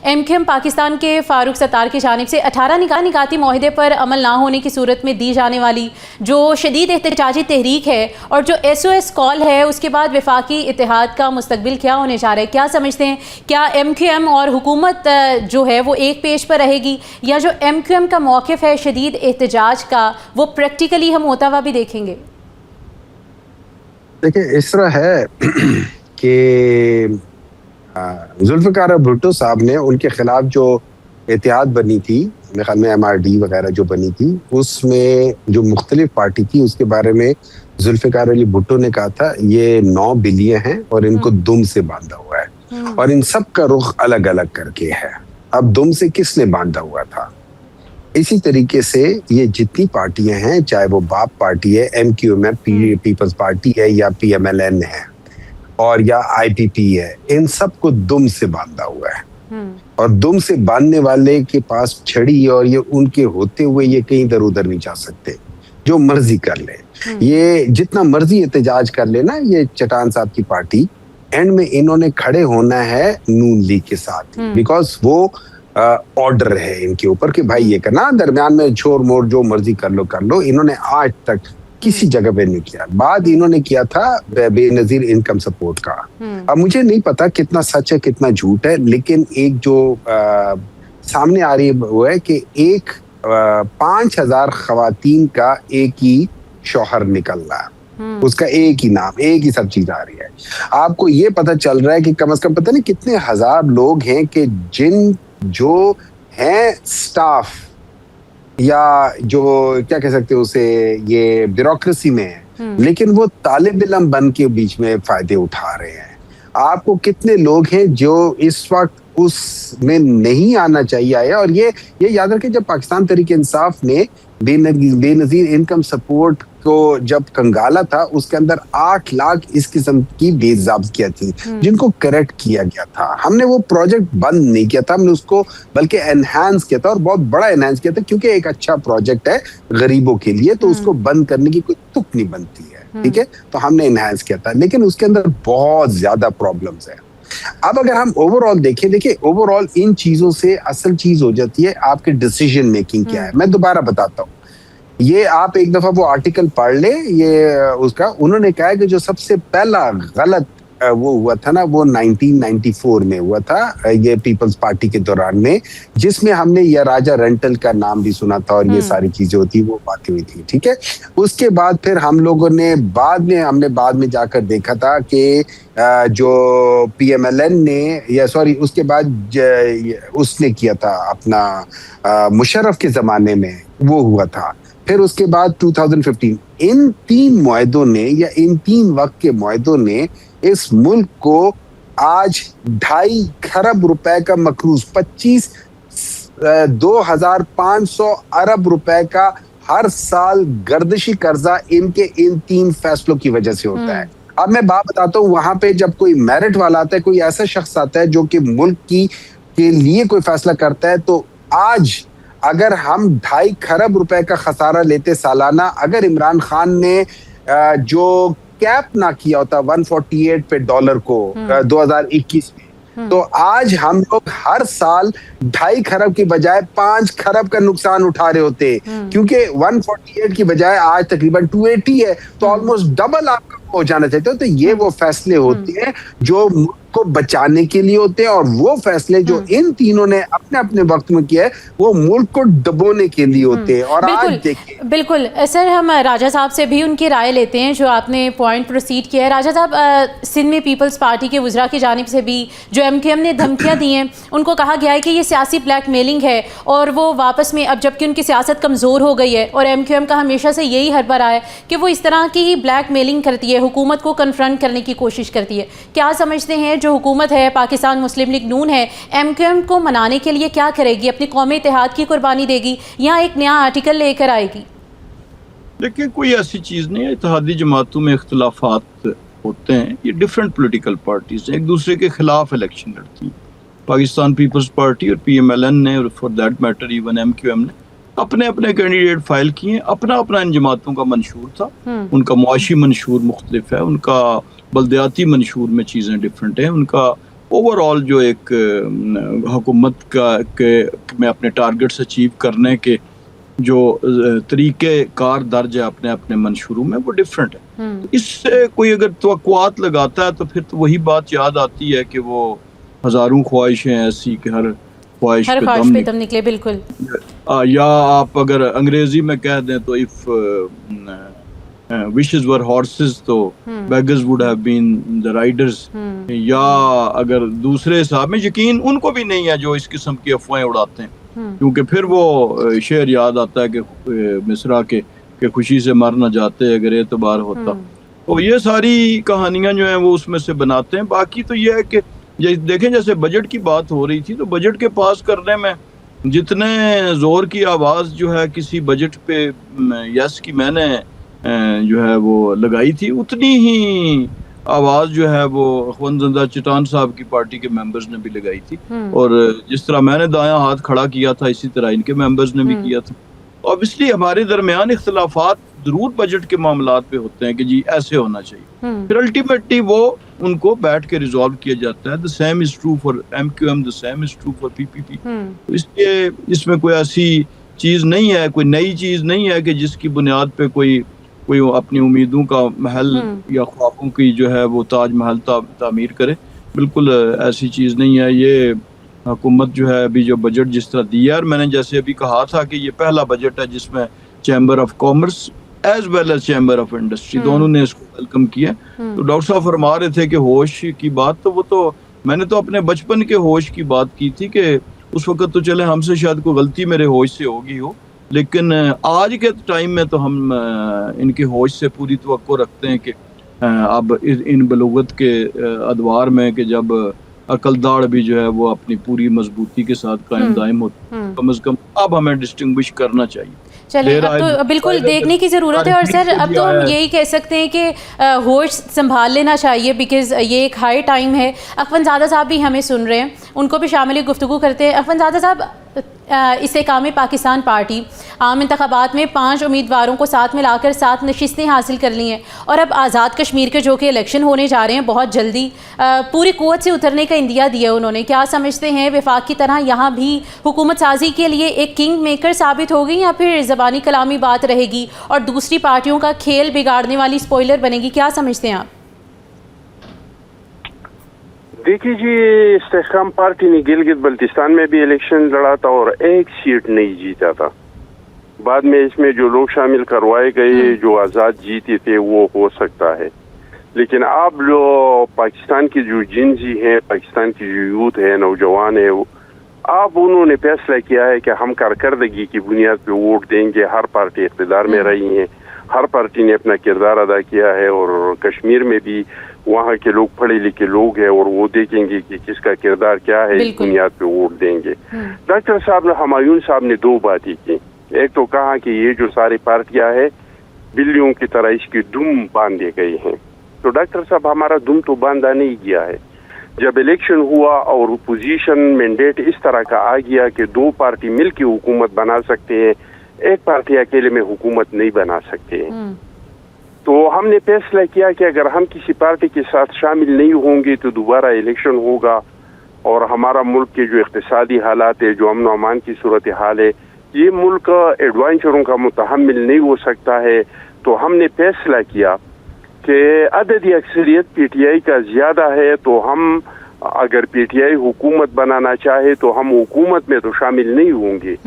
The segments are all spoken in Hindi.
MQM पाकिस्तान के फारूक सत्तार की जानिब से 18 निकाती माहिदे पर अमल ना होने की सूरत में दी जाने वाली जो शदीद एहतजाजी तहरीक है और जो SOS कॉल है, उसके बाद वफाकी इत्तेहाद का मुस्तकबिल क्या होने जा रहा है? क्या समझते हैं, क्या MQM और हुकूमत जो है वो एक पेज पर रहेगी, या जो MQM का मौक़िफ़ है शदीद एहतजाज का वो प्रैक्टिकली हम होता हुआ भी देखेंगे? देखिए, इस तरह है कि जुल्फ़िकार भुट्टो साहब ने उनके खिलाफ जो इत्तेहाद बनी थी, मेरे ख्याल में MRD वगैरह जो बनी थी, उसमें जो मुख्तलिफ पार्टी थी उसके बारे में जुल्फ़िकार अली भुट्टो ने कहा था ये 9 बिलिए हैं और इनको दुम से बांधा हुआ है और इन सब का रुख अलग अलग करके है। अब दुम से किसने बांधा हुआ था? इसी तरीके से ये जितनी पार्टियां हैं, चाहे वो बाप पार्टी है, MQM है, पीपल्स पार्टी है, या PMLN है और या IPP है, इन सबको दुम से बांधा हुआ है और दुम से बांधने वाले के पास छड़ी और ये उनके होते हुए ये कहीं इधर उधर नहीं जा सकते, जो मर्जी कर ले, ये जितना मर्जी एहतजाज कर लेना, ये चटान साहब की पार्टी एंड में इन्होंने खड़े होना है नून लीग के साथ, बिकॉज वो ऑर्डर है इनके ऊपर कि भाई ये करना, दरमियान में छोर मोर जो मर्जी कर लो। इन्होंने आज तक किसी जगह पे नहीं किया। बाद इन्होंने किया था बेनजीर इनकम सपोर्ट का। अब मुझे नहीं पता कितना सच है कितना झूठ है, लेकिन एक जो सामने आ रही है वो है कि 5,000 खवातीन का एक ही शौहर निकल रहा है, उसका एक ही नाम, एक ही सब चीज आ रही है। आपको ये पता चल रहा है कि कम से कम पता नहीं कितने हजार लोग हैं कि जो हैं स्टाफ या जो क्या कह सकते हैं उसे, ये ब्यूरोक्रेसी में है, लेकिन वो तालिब इल्म बन के बीच में फायदे उठा रहे हैं। आपको कितने लोग हैं जो इस वक्त उसमें नहीं आना चाहिए आया, और ये याद रखें जब पाकिस्तान तहरीक इंसाफ ने बेनजीर इनकम सपोर्ट को जब कंगाला था, उसके अंदर 8 लाख इस किस्म की बेज़ाब्तियां थी जिनको करेक्ट किया गया था। हमने वो प्रोजेक्ट बंद नहीं किया था, हमने उसको बल्कि एनहांस किया था और बहुत बड़ा एनहांस किया था, क्योंकि एक अच्छा प्रोजेक्ट है गरीबों के लिए, तो उसको बंद करने की कोई तुक नहीं बनती है, ठीक है। तो हमने एनहांस किया था, लेकिन उसके अंदर बहुत ज्यादा प्रॉब्लम्स है। अब अगर हम ओवरऑल देखिए ओवरऑल इन चीजों से असल चीज हो जाती है आपके डिसीजन मेकिंग क्या है। मैं दोबारा बताता हूँ, ये आप एक दफा वो आर्टिकल पढ़ ले, ये उसका उन्होंने कहा है कि जो सबसे पहला गलत वो हुआ था ना, वो 1994 में हुआ था, ये पीपल्स पार्टी के दौरान में, जिसमें हमने ये राजा रेंटल का नाम भी सुना था और ये सारी चीजें होती वो बातें हुई थी, ठीक है। उसके बाद फिर हम लोगों ने हमने बाद में जाकर देखा था कि जो PMLN ने, या सॉरी उसके बाद उसने किया था अपना मुशर्रफ के जमाने में वो हुआ था, फिर उसके बाद 2015, इन 3 मुआहदों ने या इन 3 वक्त के मुआहदों ने इस मुल्क को आज 2.5 खरब रुपए का मकरूज 2,500 अरब रुपए का हर साल गर्दिशी कर्जा इनके इन 3 फैसलों की वजह से होता है। अब मैं बात बताता हूँ, वहां पे जब कोई मेरिट वाला आता है, कोई ऐसा शख्स आता है जो कि मुल्क के लिए कोई फैसला करता है, तो आज अगर हम 2.5 खरब रुपए का खसारा लेते सालाना, अगर इमरान खान ने जो कैप ना किया होता 148 पे डॉलर को 2021 में, तो आज हम लोग हर साल 2.5 खरब की बजाय 5 खरब का नुकसान उठा रहे होते, क्योंकि 148 की बजाय आज तकरीबन 280 है, तो ऑलमोस्ट डबल आपका हो जाना चाहिए। तो ये वो फैसले होते हैं जो मुल्क को बचाने के लिए होते हैं, और वो फैसले जो इन तीनों ने अपने अपने वक्त में किया है वो मुल्क को दबोने के लिए होते हैं। और आज देखिए, बिल्कुल सर, हम राजा साहब से भी उनकी राय लेते हैं जो आपने पॉइंट प्रोसीड किया है। राजा साहब, सिंध में पीपल्स पार्टी के वज़रा की जानिब से भी जो MQM ने धमकियां दी हैं, उनको कहा गया है कि ये सियासी ब्लैकमेलिंग है, और वो वापस में अब जबकि उनकी सियासत कमज़ोर हो गई है, और MQM का हमेशा से यही हरबा रहा है कि वो इस तरह की ही ब्लैकमेलिंग करती है, हुकूमत को कन्फ्रंट करने की कोशिश करती है। क्या समझते हैं जो हुकूमत है, पाकिस्तान मुस्लिम लीग नून है, MQM को मनाने के लिए क्या करेगी? अपनी कौमी इत्तेहाद की कुर्बानी देगी या एक नया आर्टिकल लेकर आएगी? देखिए, कोई ऐसी चीज़ नहीं है, इत्तेहादी जमातों में इख्तलाफात होते हैं, ये डिफरेंट पॉलिटिकल पार्टीज हैं, एक दूसरे के खिलाफ इलेक्शन लड़ती हैं। पाकिस्तान पीपल्स पार्टी और PMLN ने, और for that matter even MQM ने अपने अपने कैंडिडेट फाइल किए, अपना अपना इन जमातों का मंशूर था, उनका मुआशी मंशूर मुख्तलिफ है, उनका बल्दियाती मंशूर में चीज़ें डिफरेंट हैं, उनका ओवरऑल जो एक हुकूमत का में अपने टारगेट्स अचीव करने के जो तरीके कार दर्ज है अपने अपने मंशूरों में वो डिफरेंट है। इससे कोई अगर तवक्कुआत लगाता है तो फिर तो वही बात याद आती है कि वो हजारों ख्वाहिशें ऐसी कि हर ख्वाहिश पे दम निकले। बिल्कुल। या आप अगर अंग्रेजी में कह दें तो इफ wishes were horses तो beggars would have been the riders। या अगर दूसरे हिसाब में यकीन उनको भी नहीं है जो इस किस्म की अफवाहें उड़ाते हैं, क्योंकि फिर वो शेर याद आता है कि मिसरा के खुशी से मर न जाते अगर एतबार होता। तो ये सारी कहानियां जो हैं वो उसमें से बनाते हैं। बाकी तो ये है कि देखें जैसे बजट की बात हो रही थी तो बजट के पास करने में जितने जोर की आवाज़ जो है किसी बजट पे यस की मैंने जो है वो लगाई थी, उतनी ही आवाज़ जो है वो अखवंद चटान साहब की पार्टी के मेंबर्स ने भी लगाई थी। और जिस तरह मैंने दायां हाथ खड़ा किया था इसी तरह इनके मेंबर्स ने भी किया था। ऑब्वियसली हमारे दरमियान इख्तलाफात जरूर बजट के मामलात पे होते हैं कि जी ऐसे होना चाहिए, फिर अल्टीमेटली वो उनको बैठ के रिजॉल्व किया जाता है। The same is true for MQM, the same is true for PPP। तो इसलिए इसमें कोई ऐसी चीज़ नहीं है, कोई नई चीज़ नहीं है कि जिसकी बुनियाद पे कोई अपनी उम्मीदों का महल या ख्वाबों की जो है वो ताजमहल तामीर करे। बिल्कुल ऐसी चीज़ नहीं है। ये हुकूमत जो है अभी जो बजट जिस तरह दिया है, और मैंने जैसे अभी कहा था कि ये पहला बजट है जिसमें chamber of commerce as well as chamber of industry दोनों ने इसको वेलकम किया। तो डॉक्टर साहब फरमा रहे थे कि होश की बात, तो वो तो मैंने तो अपने बचपन के होश की बात की थी कि उस वक्त तो चले हमसे शायद कोई गलती मेरे होश से होगी हो, लेकिन आज के टाइम में तो हम इनके होश से पूरी तवक्को रखते हैं कि अब इन बलूगत के अदवार में कि जब अकलदाड़ भी जो है वो अपनी पूरी मजबूती के साथ कायम दायम होती है, कम से कम अब हमें डिस्टिंग्विश करना चाहिए। चलिए अब तो बिल्कुल देखने की ज़रूरत है। और सर अब तो हम यही कह सकते हैं कि होश संभाल लेना चाहिए, बिकॉज़ ये एक हाई टाइम है। अखवंदज़ादा साहब भी हमें सुन रहे हैं, उनको भी शामिल गुफ्तगू करते हैं। अखवंदज़ादा साहब, इस्तेकाम पाकिस्तान पार्टी आम इंतखाबात में 5 उम्मीदवारों को साथ में लाकर 7 नशिस्तें हासिल कर ली हैं और अब आज़ाद कश्मीर के जो कि इलेक्शन होने जा रहे हैं बहुत जल्दी, पूरी क़ुव्वत से उतरने का इंदिया दिया उन्होंने। क्या समझते हैं वफाक की तरह यहाँ भी हुकूमत साजी के लिए एक किंग मेकर साबित होगी या फिर ज़बानी कलामी बात रहेगी और दूसरी पार्टियों का खेल बिगाड़ने वाली स्पॉइलर बनेगी? क्या समझते हैं आप? देखिए जी, इस्तेकाम पार्टी ने गिलगित बल्तिस्तान में भी इलेक्शन लड़ा था और एक सीट नहीं जीता था। बाद में इसमें जो लोग शामिल करवाए गए जो आज़ाद जीते थे वो हो सकता है, लेकिन अब जो पाकिस्तान की जो जिंजी हैं, पाकिस्तान की जो यूथ है, नौजवान है, अब उन्होंने फैसला किया है कि हम कारकर्दगी की बुनियाद पे वोट देंगे। हर पार्टी इक़्तिदार में रही है, हर पार्टी ने अपना किरदार अदा किया है और कश्मीर में भी वहाँ के लोग पढ़े लिखे लोग हैं और वो देखेंगे कि किसका किरदार क्या है, इस बुनियाद पे वोट देंगे। डॉक्टर साहब ने, हुमायूं साहब ने 2 बातें की। एक तो कहा कि ये जो सारी पार्टियां हैं बिल्लियों की तरह इसकी दुम बांधे गई हैं। तो डॉक्टर साहब, हमारा दुम तो बांधा नहीं गया है। जब इलेक्शन हुआ और पोजीशन मैंडेट इस तरह का आ गया कि 2 पार्टी मिलकर हुकूमत बना सकते हैं, एक पार्टी अकेले में हुकूमत नहीं बना सकते हैं, तो हमने फैसला किया कि अगर हम किसी पार्टी के साथ शामिल नहीं होंगे तो दोबारा इलेक्शन होगा और हमारा मुल्क के जो इक़्तिसादी हालात है, जो अमन व अमान की सूरत हाल है, ये मुल्क एडवेंचरों का मुतहम्मिल नहीं हो सकता है। तो हमने फैसला किया कि अददी अक्सरियत PTI का ज़्यादा है, तो हम अगर PTI हुकूमत बनाना चाहे तो हम हुकूमत में तो शामिल नहीं होंगे,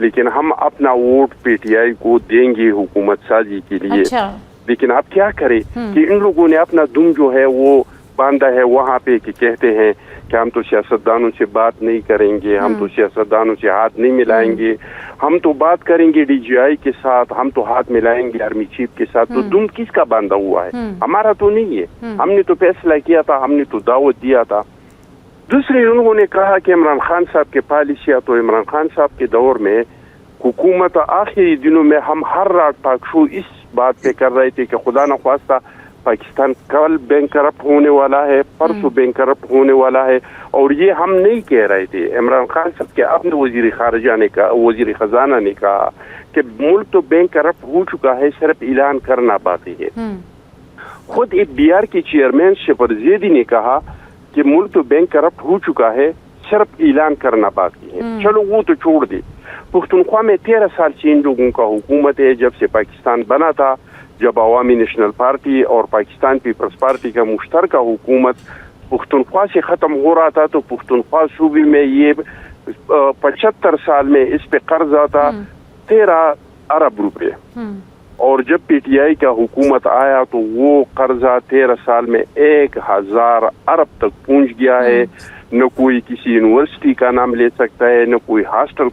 लेकिन हम अपना वोट PTI को देंगे हुकूमत साजी के लिए। अच्छा। लेकिन आप क्या करें कि इन लोगों ने अपना दुम जो है वो बांधा है वहाँ पे कि कहते हैं कि हम तो सियासतदानों से बात नहीं करेंगे, हम तो सियासतदानों से हाथ नहीं मिलाएंगे, हम तो बात करेंगे DGI के साथ, हम तो हाथ मिलाएंगे आर्मी चीफ के साथ। तो दुम किसका बांधा हुआ है? हमारा तो नहीं है। हमने तो फैसला किया था, हमने तो दावत दिया था। दूसरे उन्होंने कहा कि इमरान खान साहब के पॉलिसियाँ, तो इमरान खान साहब के दौर में हुकूमत आखिरी दिनों में हम हर रात टॉक शो इस बात पे कर रहे थे कि खुदा न ख्वास्ता पाकिस्तान कल बैंकरप्ट होने वाला है, परसों बैंकरप्ट होने वाला है, और ये हम नहीं कह रहे थे। इमरान खान साहब के अपने वजीर खारजा ने कहा, वजीर खजाना ने कहा कि मुल्क तो बैंकरप्ट हो चुका है, सिर्फ ऐलान करना बाकी है। खुद FBR के चेयरमैन शफर जैदी ने कहा कि मुल्क तो बैंक करप्ट हो चुका है, सिर्फ ऐलान करना बाकी है। चलो वो तो छोड़ दे। पुख्तनख्वा में 13 साल से इन लोगों का हुकूमत है। जब से पाकिस्तान बना था, जब अवामी नेशनल पार्टी और पाकिस्तान पीपल्स पार्टी का मुश्तरका हुकूमत पुख्तनख्वा से ख़त्म हो रहा था, तो पुख्तनख्वा सूबे में ये 75 साल में इस पे कर्ज आता 13 अरब रुपए। और जब पीटीआई का हुकूमत आया तो वो कर्जा 13 साल में 1000 अरब तक पहुंच गया है। न कोई किसी यूनिवर्सिटी का नाम ले सकता है, न कोई हॉस्पिटल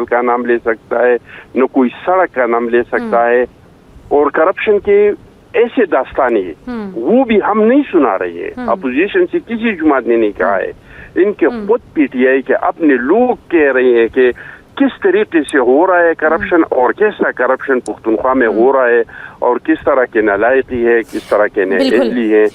का नाम ले सकता है, न कोई सड़क का नाम ले सकता है। और करप्शन के ऐसे दास्ताने वो भी हम नहीं सुना रहे हैं, अपोजिशन से किसी जमात ने नहीं कहा है। इनके खुद पीटीआई के अपने लोग कह रहे हैं कि किस तरीके से हो रहा है करप्शन और कैसा करप्शन पुख्तनख्वा में हो रहा है और किस तरह के नालायकी है, किस तरह के नाअहली है।